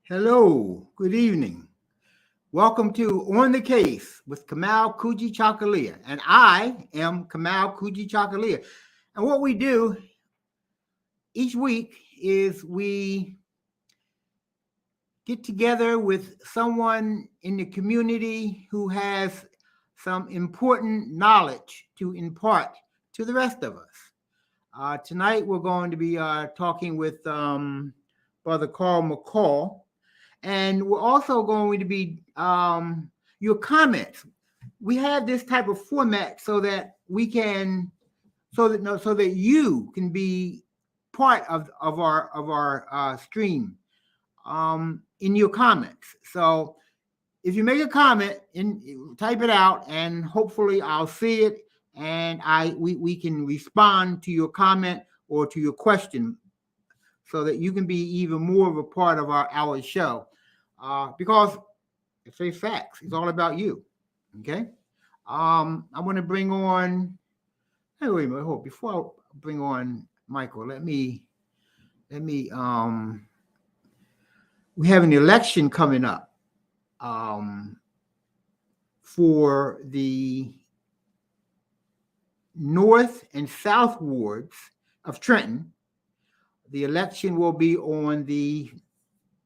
Hello, good evening. Welcome to On the Case with Kamau Kujichagulia. And I am Kamau Kujichagulia. And what we do each week is we get together with someone in the community who has some important knowledge to impart to the rest of us. Tonight we're going to be talking with Brother Carl McCall. And we're also going to be your comments. We have this type of format so that we can, so that you can be part of our stream in your comments. So if you make a comment, type it out, and hopefully I'll see it, and we can respond to your comment or to your question, so that you can be even more of a part of our show. Because it's a facts. It's all about you. Okay. I want to bring on. Hey, wait a minute. Hold. Before I bring on Michael, let me. We have an election coming up for the north and south wards of Trenton. The election will be on the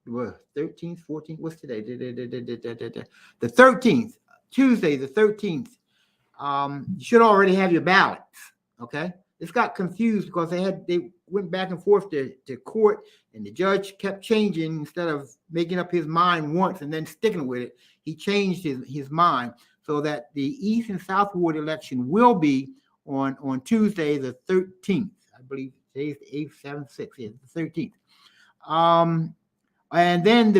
13th, 14th. What's today? The 13th, Tuesday, the 13th. You should already have your ballots. Okay. This got confused because they went back and forth to court, and the judge kept changing. Instead of making up his mind once and then sticking with it, he changed his mind so that the East and South Ward election will be on Tuesday, the 13th. I believe today's the 8th, 7th, 6th, yeah, the 13th. And then the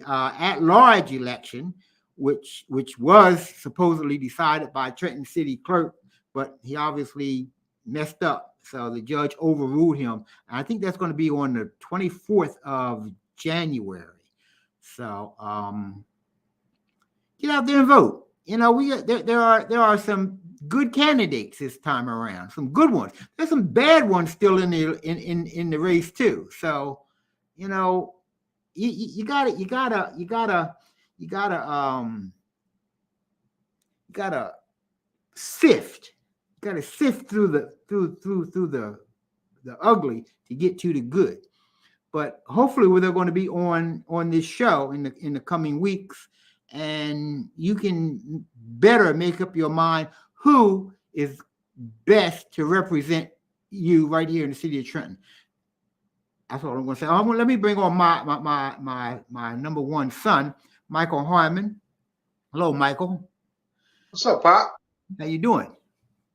at-large election, which was supposedly decided by Trenton City Clerk, but he obviously messed up. So the judge overruled him. And I think that's going to be on the 24th of January. So get out there and vote. You know, there are some good candidates this time around, some good ones. There's some bad ones still in the race too. So, you know, you gotta sift. You gotta sift through the ugly to get to the good. But hopefully, they're going to be on this show in the coming weeks, and you can better make up your mind who is best to represent you right here in the city of Trenton. That's all I'm going to say. Let me bring on my number one son, Michael Harmon. Hello, Michael. What's up, Pop? How you doing?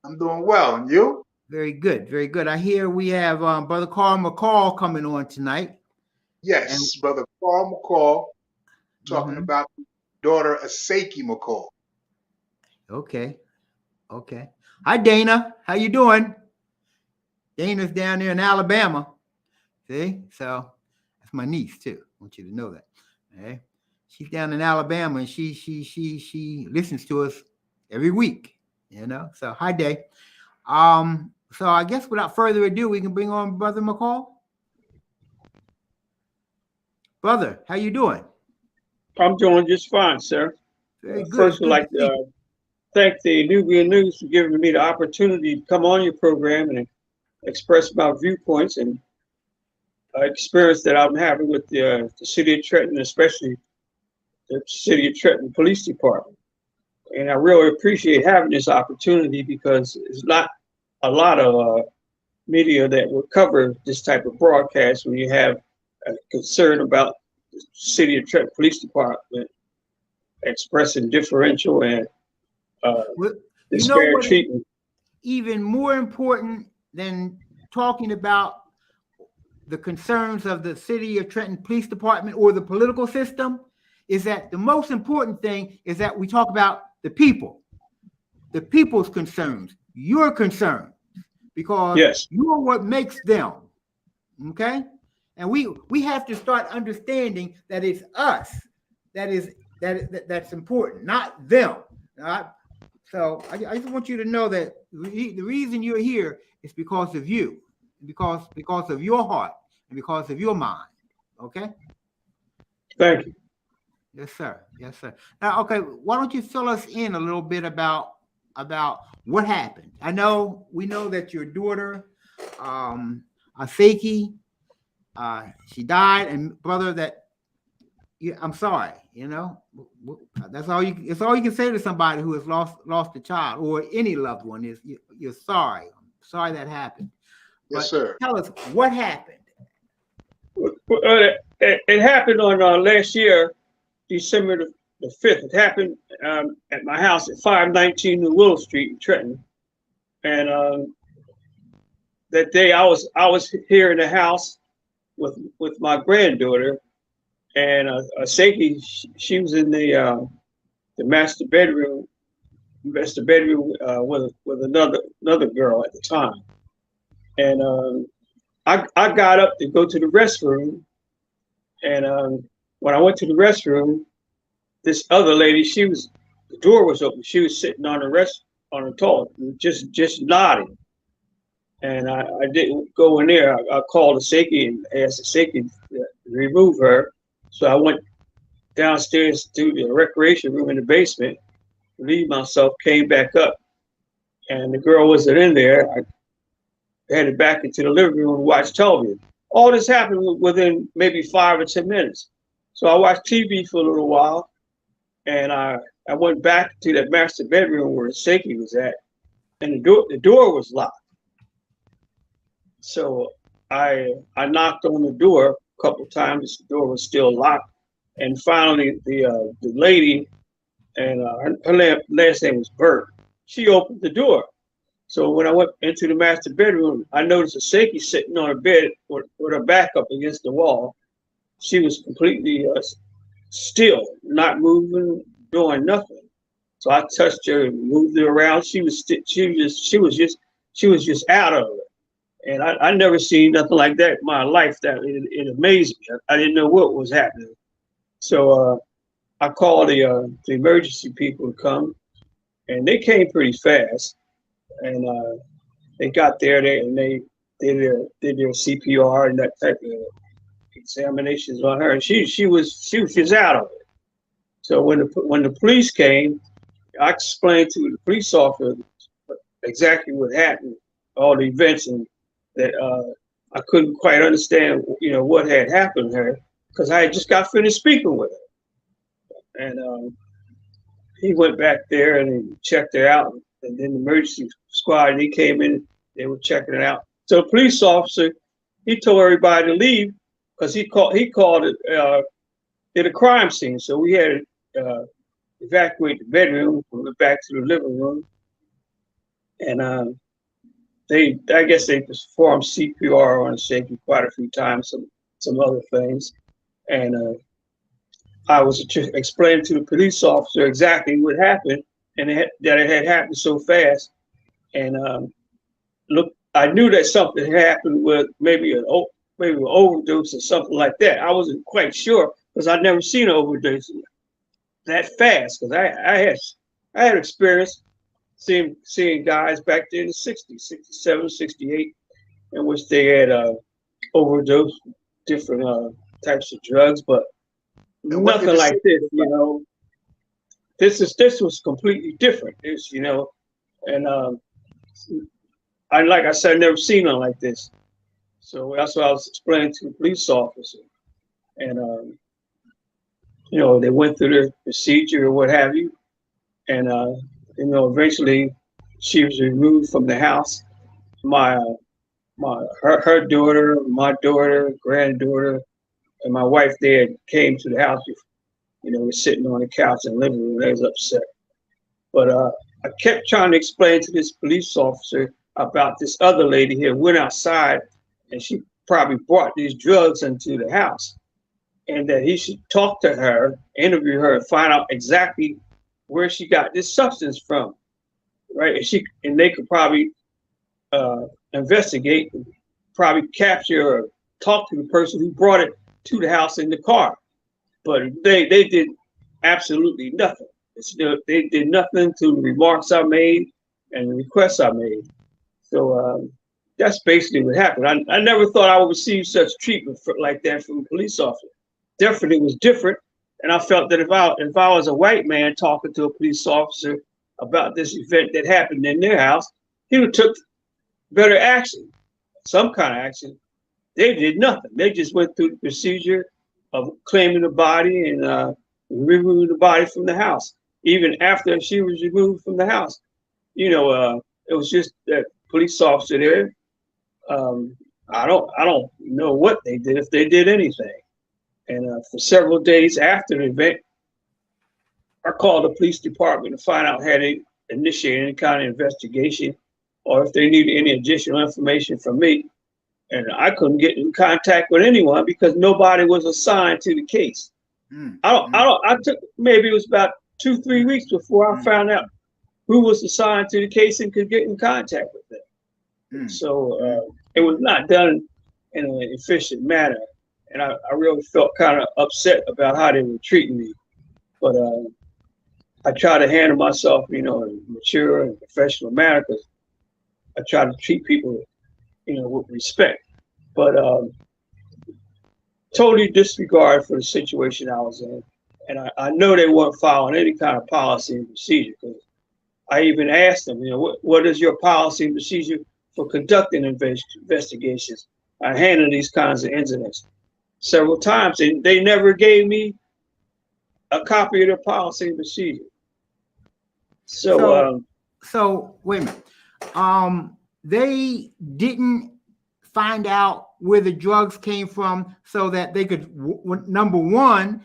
I'm doing well. And you? Very good, very good. I hear we have Brother Carl McCall coming on tonight. Yes, Brother Carl McCall, talking about daughter Ahsaki McCall. Okay. Hi, Dana. How you doing? Dana's down there in Alabama. See? So that's my niece too. I want you to know that. Okay. She's down in Alabama, and she listens to us every week. You know. So hi, Day. So I guess without further ado, we can bring on Brother McCall. Brother, how you doing? I'm doing just fine, sir. Very good. First, I'd like to thank the Nubian News for giving me the opportunity to come on your program and express my viewpoints and experience that I'm having with the city of Trenton, especially the city of Trenton Police Department. And I really appreciate having this opportunity because it's not a lot of media that will cover this type of broadcast when you have a concern about the city of Trenton Police Department expressing differential and disparate treatment. Even more important than talking about the concerns of the city of Trenton Police Department or the political system is that the most important thing is that we talk about the people's concerns, your concerns, because you are what makes them. Okay. And we have to start understanding that it's us that's important, not them. All right? So I just want you to know that the reason you're here is because of you, because of your heart, and because of your mind. Okay. Thank you. Yes, sir. Yes, sir. Now, okay, why don't you fill us in a little bit about what happened? We know that your daughter, Ahsaki, she died, and brother, that I'm sorry. That's all you. It's all you can say to somebody who has lost a child or any loved one is you're sorry. I'm sorry that happened. Yes, But sir. tell us what happened. It happened on last year, December the 5th. It happened at my house at 519 New Willow Street in Trenton. And that day I was here in the house with my granddaughter, and Ahsaki, she was in the master bedroom with another girl at the time. And I got up to go to the restroom, and when I went to the restroom, this other lady, the door was open. She was sitting on the toilet, just nodding. And I didn't go in there. I called Ahsaki and asked Ahsaki to remove her. So I went downstairs to the recreation room in the basement, relieved myself, came back up, and the girl wasn't in there. I headed back into the living room and watched television. All this happened within maybe 5 or 10 minutes. So I watched TV for a little while, and I went back to that master bedroom where Ahsaki was at, and the door was locked. So I knocked on the door a couple times. The door was still locked, and finally the lady, and her last name was Bert, she opened the door. So when I went into the master bedroom, I noticed Ahsaki sitting on a bed with her back up against the wall. She was completely still, not moving, doing nothing. So I touched her and moved her around. She was just out of it. And I never seen nothing like that in my life. That it amazed me. I didn't know what was happening. So I called the emergency people to come, and they came pretty fast. And they got there, and they did their CPR and that type of examinations on her. And she was just out of it. So when the police came, I explained to the police officer exactly what happened, all the events, and that I couldn't quite understand, what had happened to her, because I had just got finished speaking with her. And he went back there and he checked her out, and then the emergency squad, he came in, they were checking it out. So the police officer, he told everybody to leave because he called it a crime scene. So we had to evacuate the bedroom, we went back to the living room, and I guess they performed CPR on Ahsaki quite a few times, some other things, and I was explaining to the police officer exactly what happened, and that it had happened so fast. And look, I knew that something had happened with maybe an overdose or something like that. I wasn't quite sure because I'd never seen an overdose that fast. Because I had experience seeing guys back there in the 60s, 67, 68, in which they had overdosed different types of drugs, but nothing like this. This was completely different. And like I said, I've never seen one like this. So that's what I was explaining to the police officer. And they went through the procedure or what have you. And eventually she was removed from the house. Her daughter, my daughter, granddaughter, and my wife there came to the house. We're sitting on the couch in the living room. They was upset. But I kept trying to explain to this police officer about this other lady here went outside, and she probably brought these drugs into the house, and that he should talk to her, interview her, and find out exactly where she got this substance from, right? And they could probably investigate, probably capture or talk to the person who brought it to the house in the car. But they did absolutely nothing. They did nothing to the remarks I made and the requests I made. So that's basically what happened. I never thought I would receive such treatment like that from a police officer. Definitely was different. And I felt that if I was a white man talking to a police officer about this event that happened in their house, he would have took better action, some kind of action. They did nothing. They just went through the procedure of claiming the body and removing the body from the house. Even after she was removed from the house, it was just that police officer there. I don't know what they did, if they did anything. And for several days after the event, I called the police department to find out had they initiated any kind of investigation or if they needed any additional information from me. And I couldn't get in contact with anyone because nobody was assigned to the case. I took, maybe it was about 2-3 weeks before I found out who was assigned to the case and could get in contact with them. So it was not done in an efficient manner. And I really felt kind of upset about how they were treating me. But I try to handle myself, in a mature and professional manner because I try to treat people, with respect. But totally disregard for the situation I was in. And I know they weren't following any kind of policy and procedure because I even asked them, what is your policy and procedure for conducting investigations and handling these kinds of incidents? Several times, and they never gave me a copy of their policy and procedure. So wait a minute. They didn't find out where the drugs came from so that they could, number one,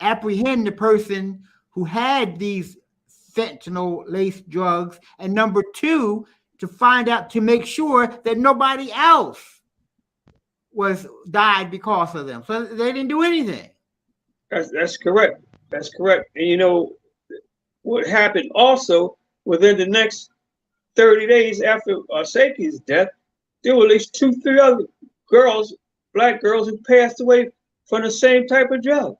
apprehend the person who had these fentanyl-laced drugs, and number two, to make sure that nobody else died because of them. So they didn't do anything. That's correct. That's correct. And what happened also within the next 30 days after Ahsaki's death, there were at least 2-3 other girls, black girls, who passed away from the same type of drug.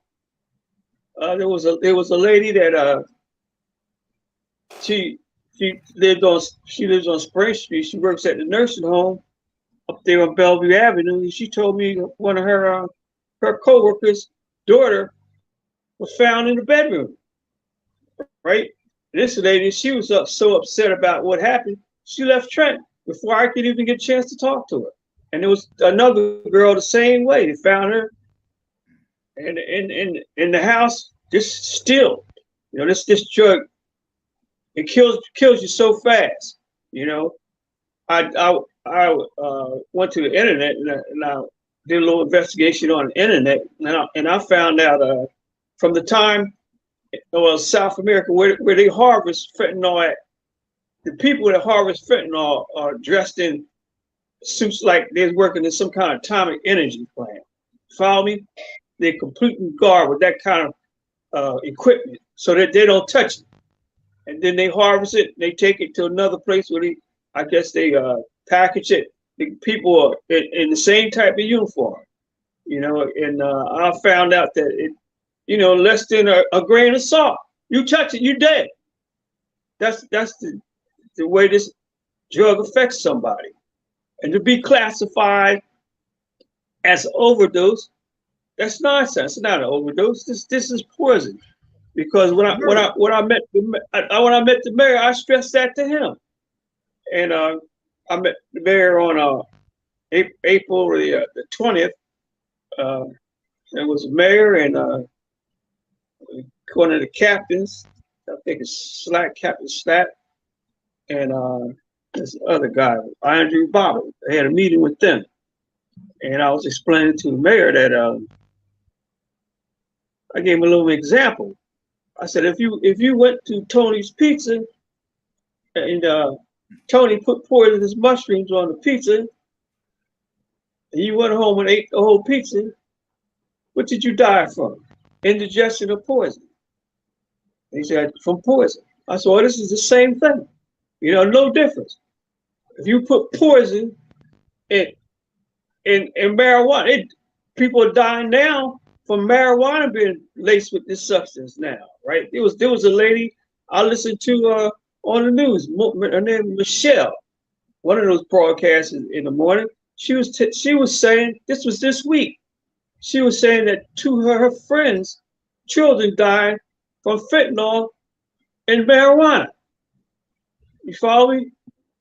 There was a lady that she lives on Spring Street. She works at the nursing home up there on Bellevue Avenue. And she told me one of her co-workers' daughter was found in the bedroom. Right? This lady, she was so upset about what happened, she left Trenton before I could even get a chance to talk to her. And there was another girl the same way. They found her in the house, just still. This drug, it kills you so fast. I went to the internet and I did a little investigation on the internet, and I found out from the time South America where they harvest fentanyl at, the people that harvest fentanyl are dressed in suits like they're working in some kind of atomic energy plant. Follow me? They're completely guarded with that kind of equipment so that they don't touch it. And then they harvest it, they take it to another place where they package it. The people are in the same type of uniform, and I found out that it, less than a grain of salt. You touch it, you're dead. That's the way this drug affects somebody. And to be classified as an overdose, that's nonsense. It's not an overdose. This is poison. Because when I met the mayor, I stressed that to him. And I met the mayor on April the 20th. There was a mayor and one of the captains, I think it's Captain Slack, and this other guy, Andrew Bobbitt. I had a meeting with them. And I was explaining to the mayor that I gave him a little example. I said, if you went to Tony's Pizza and Tony put poisonous mushrooms on the pizza, and you went home and ate the whole pizza, what did you die from? Indigestion or poison? He said, from poison. I said, well, this is the same thing. No difference. If you put poison in marijuana, people are dying now from marijuana being laced with this substance now, right? There was a lady I listened to on the news, her name was Michelle, one of those broadcasts in the morning, she was saying, this was this week, she was saying that two of her friends' children died from fentanyl and marijuana. You follow me?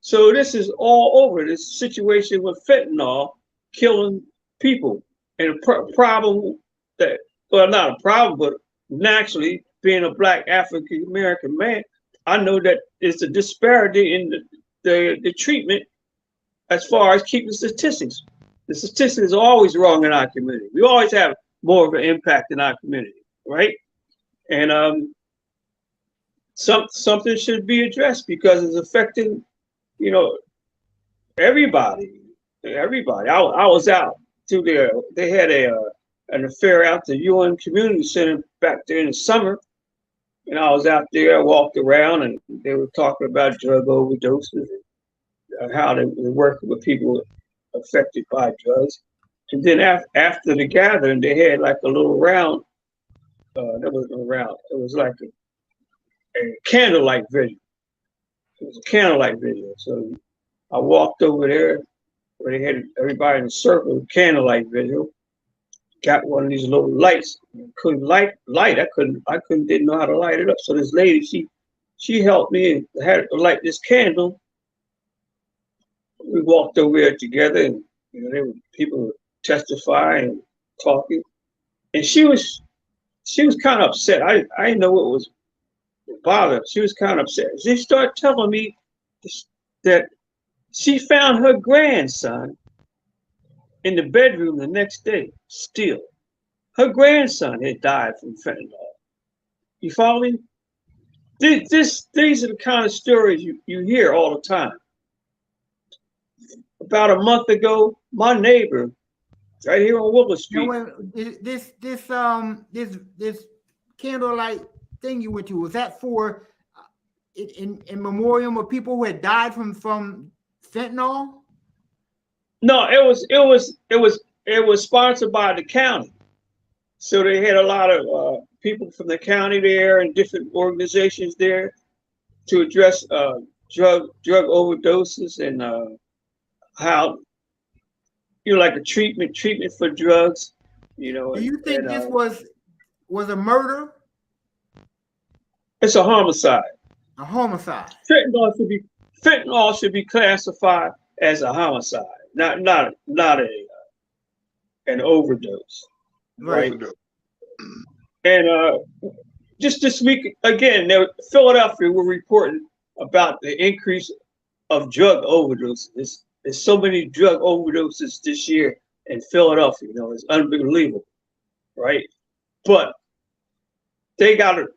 So this is all over, this situation with fentanyl killing people. And a problem that, well, not a problem, but naturally, being a Black African-American man, I know that it's a disparity in the treatment as far as keeping statistics. The statistics are always wrong in our community. We always have more of an impact in our community, right? And something should be addressed because it's affecting, you know, everybody. Everybody. I was out to there. They had an affair out the UN Community Center back there in the summer, and I was out there. I walked around, and they were talking about drug overdoses and how they were working with people affected by drugs. And then after the gathering, they had like a little round. That wasn't a round. It was like a candlelight video. It was a candlelight video. So I walked over there where they had everybody in a circle, candlelight video. Got one of these little lights. Couldn't light. I couldn't. Didn't know how to light it up. So this lady, she helped me and had to light this candle. We walked over there together, and you know, there were people testifying and talking, and she was kind of upset. I didn't know what was bothering her. She was kind of upset. She started telling me that she found her grandson in the bedroom the next day, still. Her grandson had died from fentanyl. You follow me? These are the kind of stories you hear all the time. About a month ago, my neighbor, right here on Willow Street. This candlelight thing you went to, was that for in memoriam of people who had died from fentanyl? No, it was sponsored by the county. So they had a lot of people from the county there and different organizations there to address drug overdoses and how, you know, like a treatment for drugs, you know. Do you think this was a murder? It's a homicide. A homicide. Fentanyl should be classified as a homicide, not an overdose. Right. And just this week again, Philadelphia were reporting about the increase of drug overdoses. There's so many drug overdoses this year in Philadelphia. You know, it's unbelievable, right? But they got to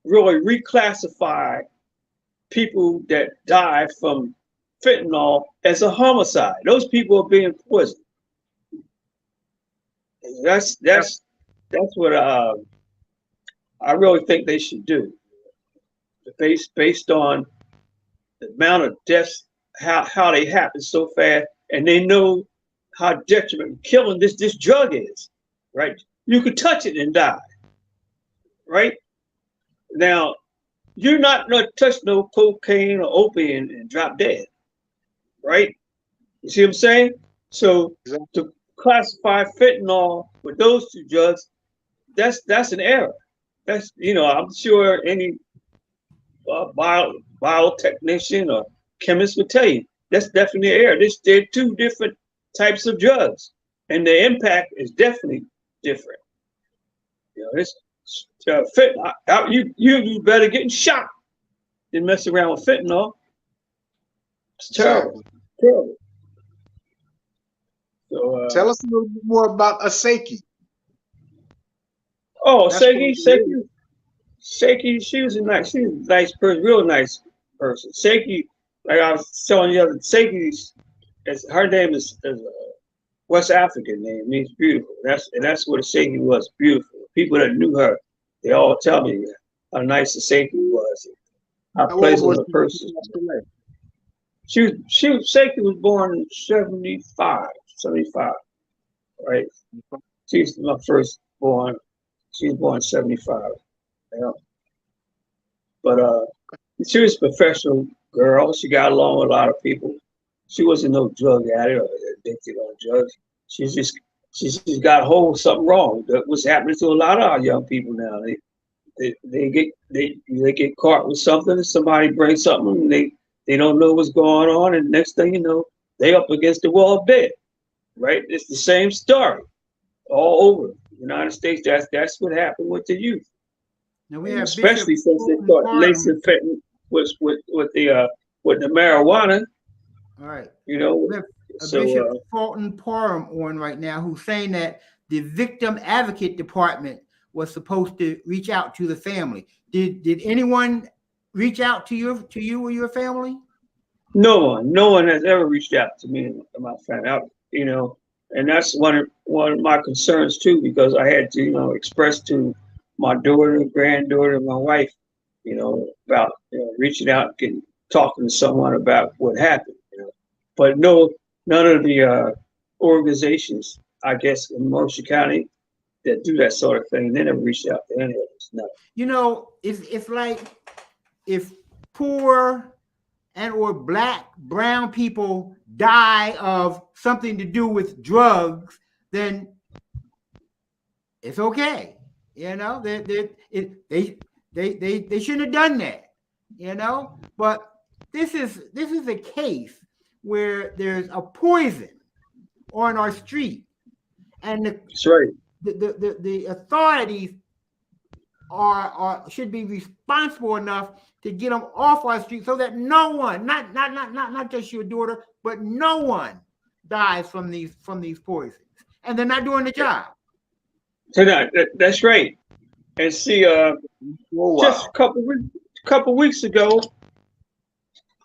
really reclassify people that die from fentanyl as a homicide. Those people are being poisoned. That's what I really think they should do. Based on the amount of deaths, how they happen so fast, and they know how detrimental killing this drug is, right? You could touch it and die, right? Now, you're not going to touch no cocaine or opium and drop dead, right? You see what I'm saying? So to classify fentanyl with those two drugs, that's an error. That's, you know, I'm sure any biotechnician or chemist would tell you that's definitely an error. They're two different types of drugs, and the impact is definitely different. You know, this fentanyl, you better getting shot than mess around with fentanyl. It's terrible. Terrible. So, tell us a little bit more about Ahsaki. Oh, Ahsaki, she was a nice person, real nice person. Ahsaki, like I was telling you, Ahsaki, her name is a West African name, means beautiful. That's what Ahsaki was, beautiful. People that knew her, they all tell me how nice Ahsaki was, how pleasant a person. Ahsaki was born in 75, right? She's my first born. She was born in 75. Yeah. But she was a professional girl. She got along with a lot of people. She wasn't no drug addict or addicted on drugs. She's just got a hold of something wrong. That's what's happening to a lot of our young people now. They get caught with something, and somebody brings something, and they don't know what's going on, and next thing you know, they up against the wall dead. Right? It's the same story all over the United States. That's what happened with the youth. Now we have especially Bishop since they start lacing fentanyl with the marijuana. All right. You know, we have Bishop Fulton Parham on right now, who's saying that the victim advocate department was supposed to reach out to the family. Did anyone reach out to you or your family? No one has ever reached out to me and my family. You know, and that's one of my concerns too, because I had to, you know, express to my daughter, granddaughter, and my wife, you know, about reaching out and talking to someone about what happened. You know, but no, none of the organizations, I guess, in Mercer County that do that sort of thing, they never reached out to any of us. No. You know, it's like if poor and or black, brown people die of something to do with drugs, then it's okay. You know, they shouldn't have done that. You know, but this is a case where there's a poison on our street, and that's right. The authorities should be responsible enough to get them off our street so that no one, not just your daughter, but no one dies from these poisons, and they're not doing the job. So that's right. And see, just a couple weeks ago,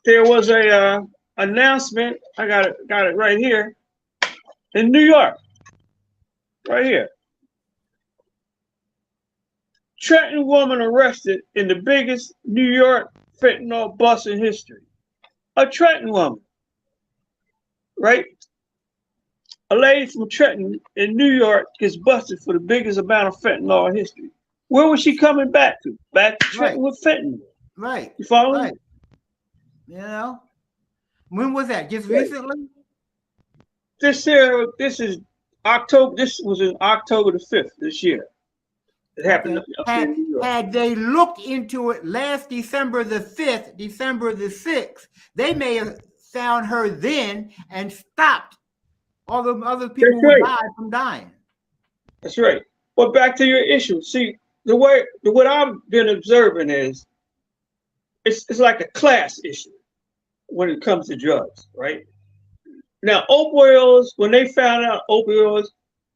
there was a announcement. I got it right here in New York, right here. Trenton woman arrested in the biggest New York fentanyl bust in history. A Trenton woman, right? A lady from Trenton in New York gets busted for the biggest amount of fentanyl in history. Where was she coming back to? Back to Trenton with fentanyl. Right. You follow me? You know? When was that? Just recently? This is October. This was in October the 5th this year. It happened. Okay. Had they looked into it last December the 5th, December the 6th, they may have found her then and stopped all the other people who died from dying. That's right. But back to your issue. See, what I've been observing is it's like a class issue when it comes to drugs, right? Now, opioids, when they found out opioids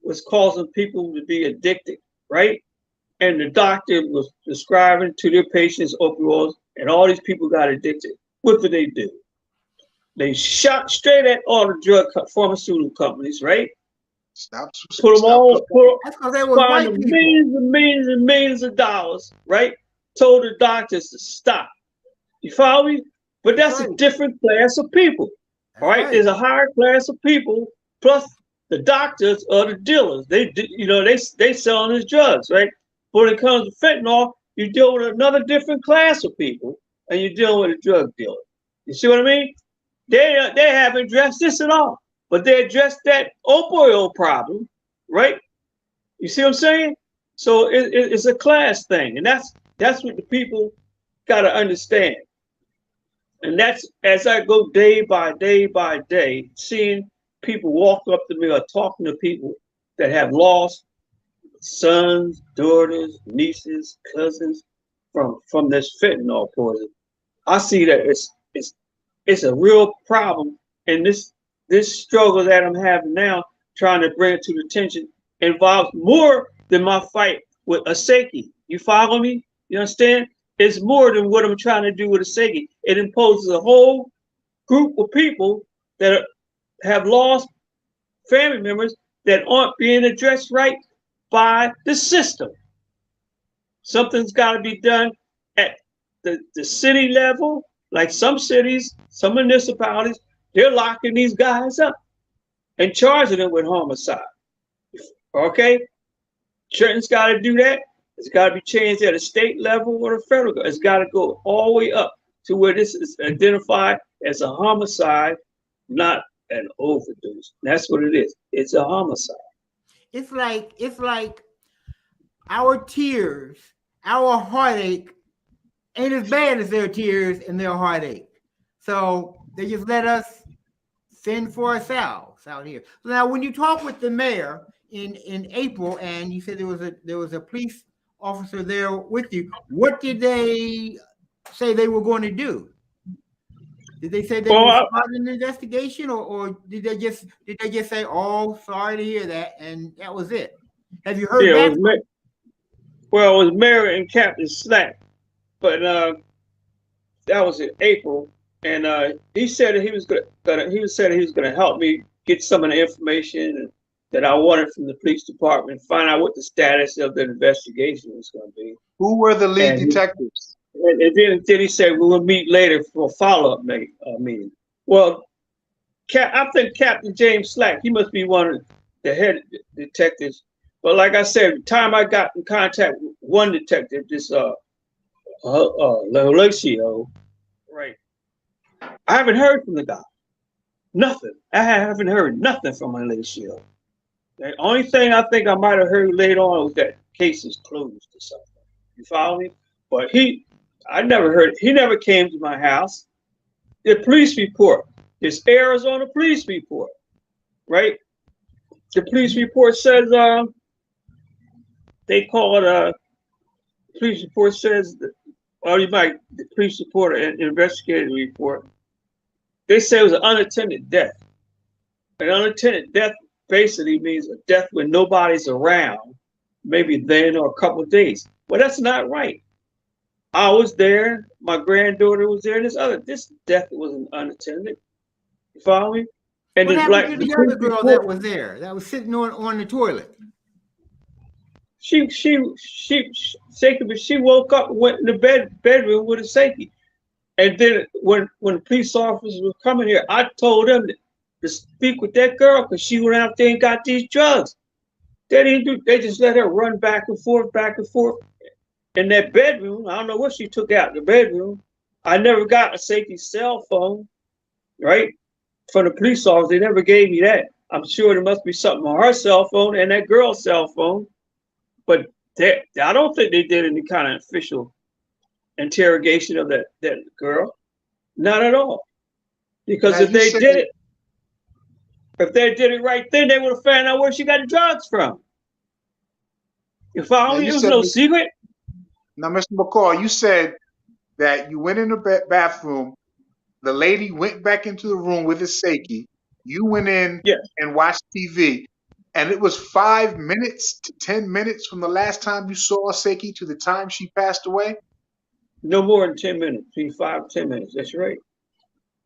was causing people to be addicted, right? And the doctor was prescribing to their patients opioids, and all these people got addicted. What did they do? They shot straight at all the drug pharmaceutical companies, right? Put them all, find millions and millions and millions of dollars, right? Told the doctors to stop. You follow me? But that's a different class of people, all right? There's a higher class of people, plus the doctors are the dealers. They selling these drugs, right? When it comes to fentanyl, you deal with another different class of people, and you're dealing with a drug dealer. You see what I mean? They haven't addressed this at all, but they addressed that opioid problem, right? You see what I'm saying? So it's a class thing, and that's what the people got to understand. And that's as I go day by day by day, seeing people walk up to me or talking to people that have lost sons, daughters, nieces, cousins from this fentanyl poison. I see that it's a real problem, and this struggle that I'm having now, trying to bring it to the attention, involves more than my fight with Ahsaki. You follow me? You understand? It's more than what I'm trying to do with Ahsaki. It imposes a whole group of people that have lost family members that aren't being addressed right by the system. Something's got to be done at the city level. Like some cities, some municipalities, they're locking these guys up and charging them with homicide. Okay? Trenton's got to do that. It's got to be changed at a state level or a federal level. It's got to go all the way up to where this is identified as a homicide not an overdose. That's what it is. It's a homicide. It's like our tears, our heartache ain't as bad as their tears and their heartache. So they just let us fend for ourselves out here. So now, when you talk with the mayor in April, and you said there was a police officer there with you, what did they say they were going to do? Did they say they would start an investigation, or did they just say, "Oh, sorry to hear that," and that was it? Have you heard back? It was Mayor and Captain Slack, but that was in April, and he said that he was gonna help me get some of the information that I wanted from the police department, find out what the status of the investigation was going to be. Who were the lead detectives? And then he said we will meet later for a follow-up meeting. Well, I think Captain James Slack, he must be one of the head detectives. But like I said, the time I got in contact with one detective, this Leolatio, right? I haven't heard from the guy. Nothing. I haven't heard nothing from Leolatio. The only thing I think I might have heard later on was that case is closed or something. You follow me? But I never heard, he never came to my house. The police report, this Arizona police report, right? The police report says, they call it police report says, the police report, an investigative report. They say it was an unattended death. An unattended death basically means a death when nobody's around, maybe then or a couple of days. Well, that's not right. I was there, my granddaughter was there, and this death wasn't unattended. You follow me? And what happened to the other girl that was there, that was sitting on the toilet? She woke up and went in the bedroom with Ahsaki. And then when the police officers were coming here, I told them to speak with that girl because she went out there and got these drugs. They just let her run back and forth in that bedroom. I don't know what she took out in the bedroom. I never got Ahsaki's cell phone, right? From the police officer, they never gave me that. I'm sure there must be something on her cell phone and that girl's cell phone. But I don't think they did any kind of official interrogation of that girl. Not at all. Because if they did it right then, they would have found out where she got the drugs from. You follow me? It was no secret. Now, Mr. McCall, you said that you went in the bathroom, the lady went back into the room with Ahsaki, you went in and watched TV, and it was 5 minutes to 10 minutes from the last time you saw Ahsaki to the time she passed away? No more than 10 minutes, between 5 and 10 minutes, that's right.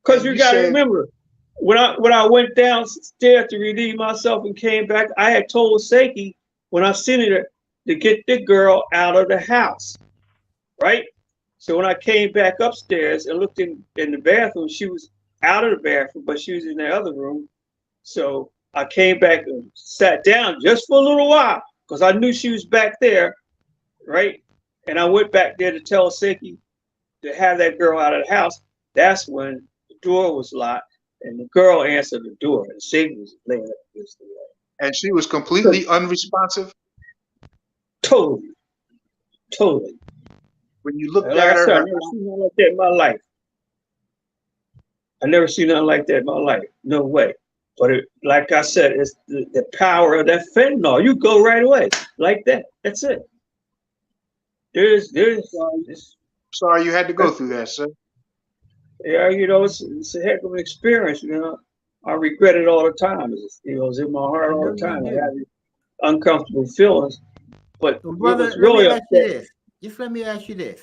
Because you got to remember, when I went downstairs to relieve myself and came back, I had told Ahsaki when I sent her to get the girl out of the house, right? So when I came back upstairs and looked in the bathroom, she was out of the bathroom, but she was in the other room. So I came back and sat down just for a little while because I knew she was back there, right? And I went back there to tell Ahsaki to have that girl out of the house. That's when the door was locked and the girl answered the door and Ahsaki was laying up against the wall. And she was completely unresponsive? Totally. When you looked like at her, I never seen nothing like that in my life. I never seen nothing like that in my life. No way. But like I said, it's the power of that fentanyl. You go right away like that. That's it. There's sorry you had to go through that, sir. Yeah, it's a heck of an experience. I regret it all the time. It's in my heart all the time. I have these uncomfortable feelings. But brother, really let me ask you this.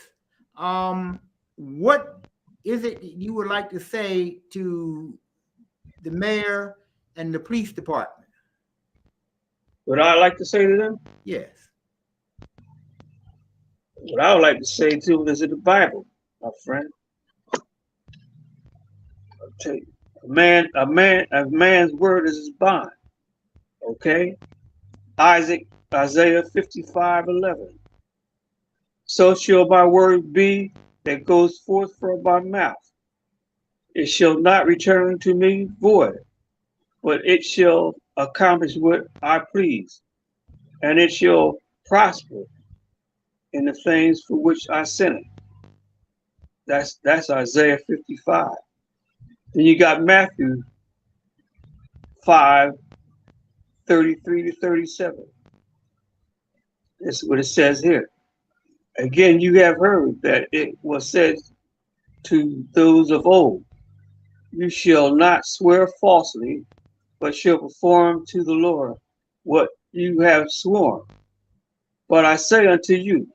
What is it you would like to say to the mayor and the police department? What I like to say to them? Yes. What I would like to say to them is in the Bible, my friend. I'll tell you, a man's word is his bond. Okay? Isaiah 55:11. So shall my word be that goes forth from my mouth. it shall not return to me void, but it shall accomplish what I please, and it shall prosper in the things for which I sent it. That's Isaiah 55. Then you got Matthew 5:33 to 37. That's what it says here. Again, you have heard that it was said to those of old, you shall not swear falsely, but shall perform to the Lord what you have sworn. But I say unto you,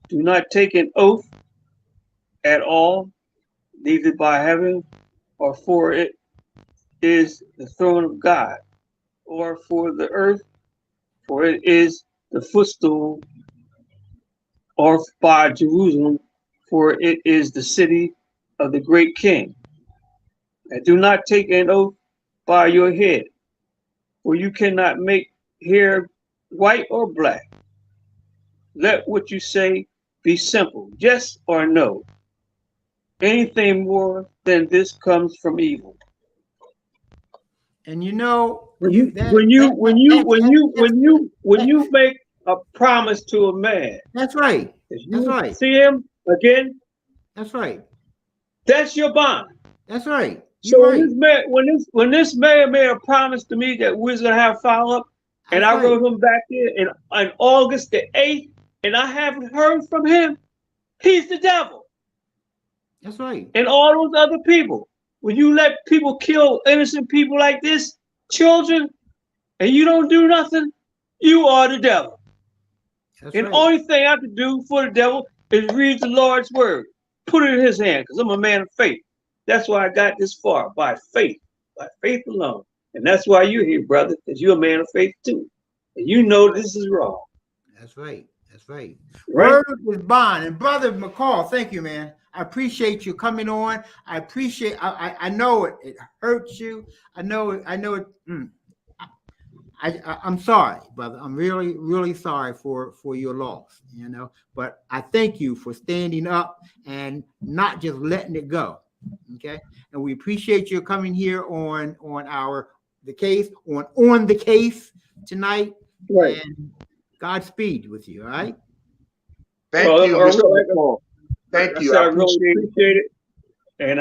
do not take an oath at all, neither by heaven, or for it is the throne of God, or for the earth, for it is the footstool, or by Jerusalem, for it is the city of the great king. And do not take an oath by your head, for you cannot make hair white or black. Let what you say be simple, yes or no. Anything more than this comes from evil. And you know, When you make a promise to a man, that's right. if That's you right. see him again, That's right. that's your bond. That's right. So You're right. when this man made a promise to me that we're gonna have follow up, and That's I right. wrote him back here on August the 8th, and I haven't heard from him, he's the devil. That's right. And all those other people. When you let people kill innocent people like this, children, and you don't do nothing, you are the devil. That's And right. only thing I can do for the devil is read the Lord's word, put it in his hand, because I'm a man of faith. That's why I got this far, by faith alone. And that's why you're here, brother, because you're a man of faith too. And you know this is wrong. That's right. That's right. Right? Word is bond. And Brother McCall, thank you, man. I appreciate you coming on. I appreciate. I know it hurts you. I know it. I'm sorry, brother. I'm really, really sorry for your loss. You know, but I thank you for standing up and not just letting it go. Okay, and we appreciate you coming here on the case tonight. Right. And Godspeed with you. All right. Thank you, Mr. McCall. Thank you. I really appreciate it. And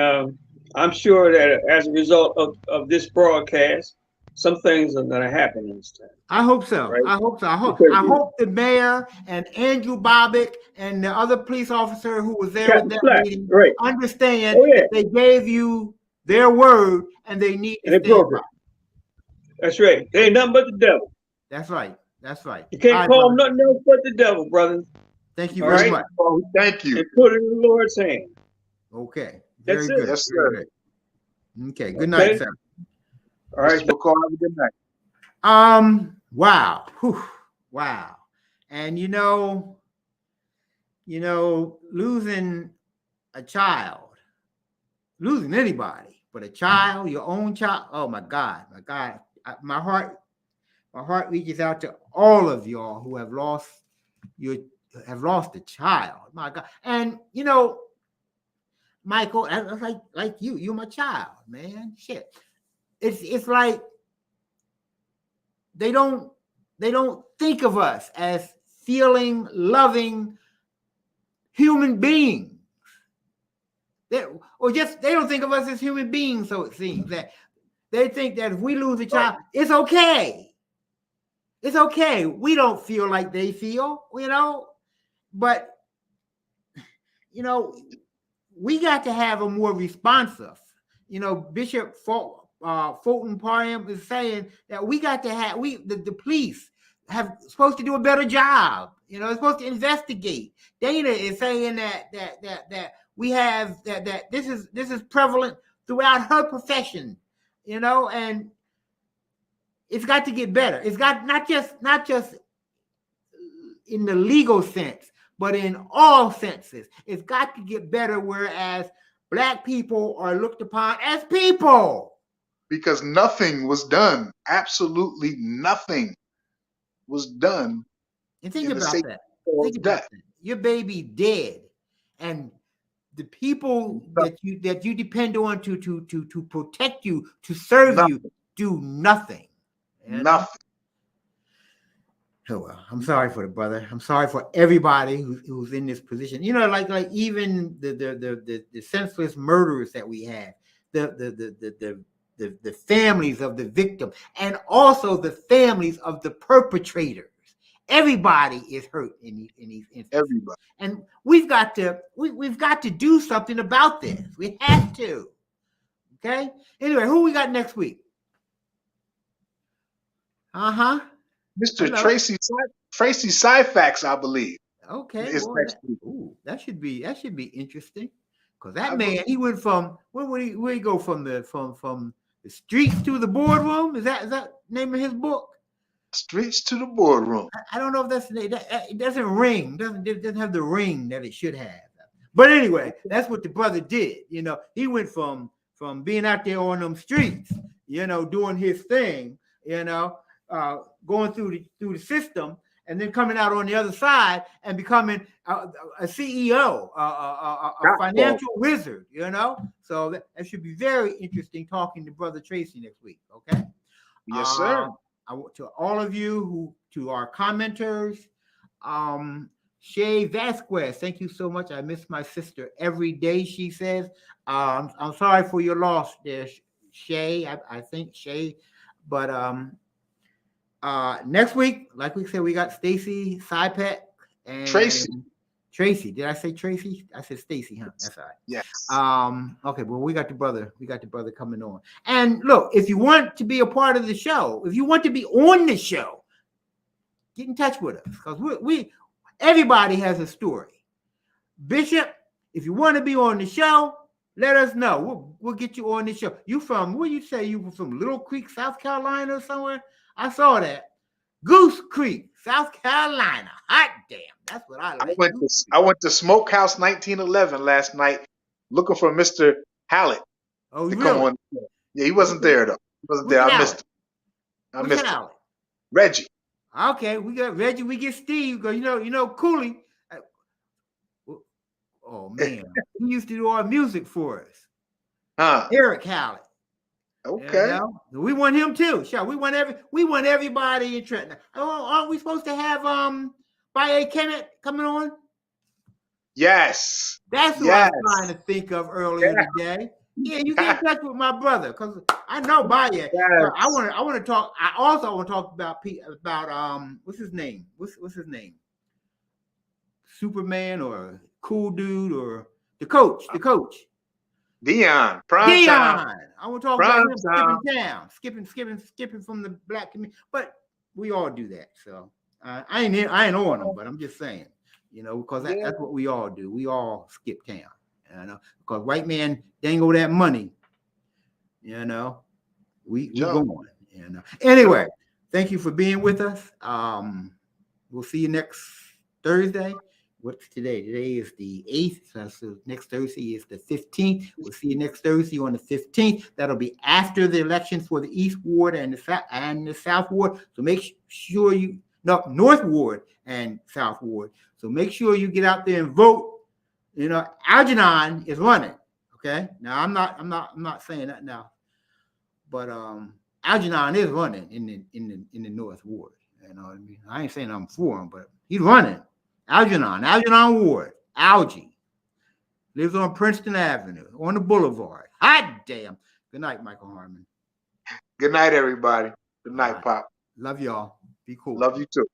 I'm sure that as a result of this broadcast, some things are going to happen in this time. I hope so. Right? I hope so. I hope the mayor and Andrew Bobbitt and the other police officer who was there with that meeting understand that they gave you their word and they need to stand by. That's right. They ain't nothing but the devil. That's right. That's right. You can't call them nothing else but the devil, brother. Thank you very much. Thank you. And put it in the Lord's hand. Okay. That's Very it. good. Yes, sir. Very good. Okay. Good night, sir. All right, Mr. McCall, have a good night. Wow. Whew. Wow. And losing a child, losing anybody, but a child, your own child. Oh my God. My heart reaches out to all of y'all who have lost a child. My God. And Michael, like you're my child, man. Shit. It's like they don't think of us as feeling, loving human beings. They don't think of us as human beings, so it seems that they think that if we lose a child, it's okay. It's okay. We don't feel like they feel, but we got to have a more responsive. Bishop Fulton Parham is saying that we got to have the police have supposed to do a better job. They're supposed to investigate. Dana is saying that we have that this is prevalent throughout her profession, and it's got to get better. It's got not just in the legal sense, but in all senses. It's got to get better, whereas Black people are looked upon as people. Because nothing was done. Absolutely nothing was done. And think about that. Think about that. Your baby dead. And the people that you depend on to protect you, to serve you, do nothing. Nothing. Oh, well, I'm sorry for the brother. I'm sorry for everybody who's in this position. You know, like even the senseless murderers that we have, the families of the victim, and also the families of the perpetrators. Everybody is hurt in these instances. Everybody. And we've got to do something about this. We have to. Okay. Anyway, who we got next week? Mr. Hello. Tracy Syfax, I believe. Okay. That should be interesting. Because that man, he went from where he go from the streets to the boardroom? Is that the name of his book? Streets to the boardroom. I don't know if that's the name. It doesn't ring. It doesn't have the ring that it should have. But anyway, that's what the brother did. You know, he went from being out there on them streets, you know, doing his thing, you know, going through the system, and then coming out on the other side and becoming a CEO, a financial wizard, you know. So that should be very interesting talking to Brother Tracy next week. Okay. Yes, sir. I want to all of you to our commenters, Shay Vasquez, thank you so much. I miss my sister every day, she says. I'm sorry for your loss there, Shay. I think Shay, but next week, like we said, we got Stacy Sypek and Tracy. Did I say Tracy? I said Stacy, huh? That's all right. Yes. Okay, well, we got the brother coming on. And look, if you want to be a part of the show, if you want to be on the show, get in touch with us, because everybody has a story. Bishop, if you want to be on the show, let us know. We'll get you on the show. You from, where you say you were from? Little Creek, South Carolina or somewhere? I saw that. Goose Creek, South Carolina. Hot damn. That's what I like. I went to Smokehouse 1911 last night looking for Mr. Hallett. Oh, really? Come on. Yeah, he wasn't there, though. He wasn't there. I missed him. Who's Hallett? Reggie. Okay, we got Reggie. We get Steve. You know, Cooley. Oh man, he used to do our music for us. Eric Hallett. Okay. You know? We want him too. Sure, we want everybody in Trenton. Oh, aren't we supposed to have Baye Kennett coming on? Yes. That's what I was trying to think of earlier today. Yeah, you get in touch with my brother, because I know Baye. Yes. I want to talk. I also want to talk about what's his name? What's his name? Superman or cool dude or the coach? Dion. Time. I want to talk about him skipping from the black community. But we all do that. So I ain't on them, but I'm just saying, you know, because that's what we all do. We all skip town, you know, because white man dangle that money, you know. We go on, you know. Anyway, thank you for being with us. We'll see you next Thursday. What's today? Today is the 8th. So next Thursday is the 15th. We'll see you next Thursday on the 15th. That'll be after the elections for the East Ward and the South Ward. So make sure North Ward and South Ward. So make sure you get out there and vote. You know, Algernon is running. Okay. Now I'm not saying that now, but Algernon is running in the North Ward. You know what I mean? I ain't saying I'm for him, but he's running. Algernon Ward, Algie, lives on Princeton Avenue, on the boulevard. Hot damn. Good night, Michael Harmon. Good night, everybody. Good night, Pop. Love y'all. Be cool. Love you too.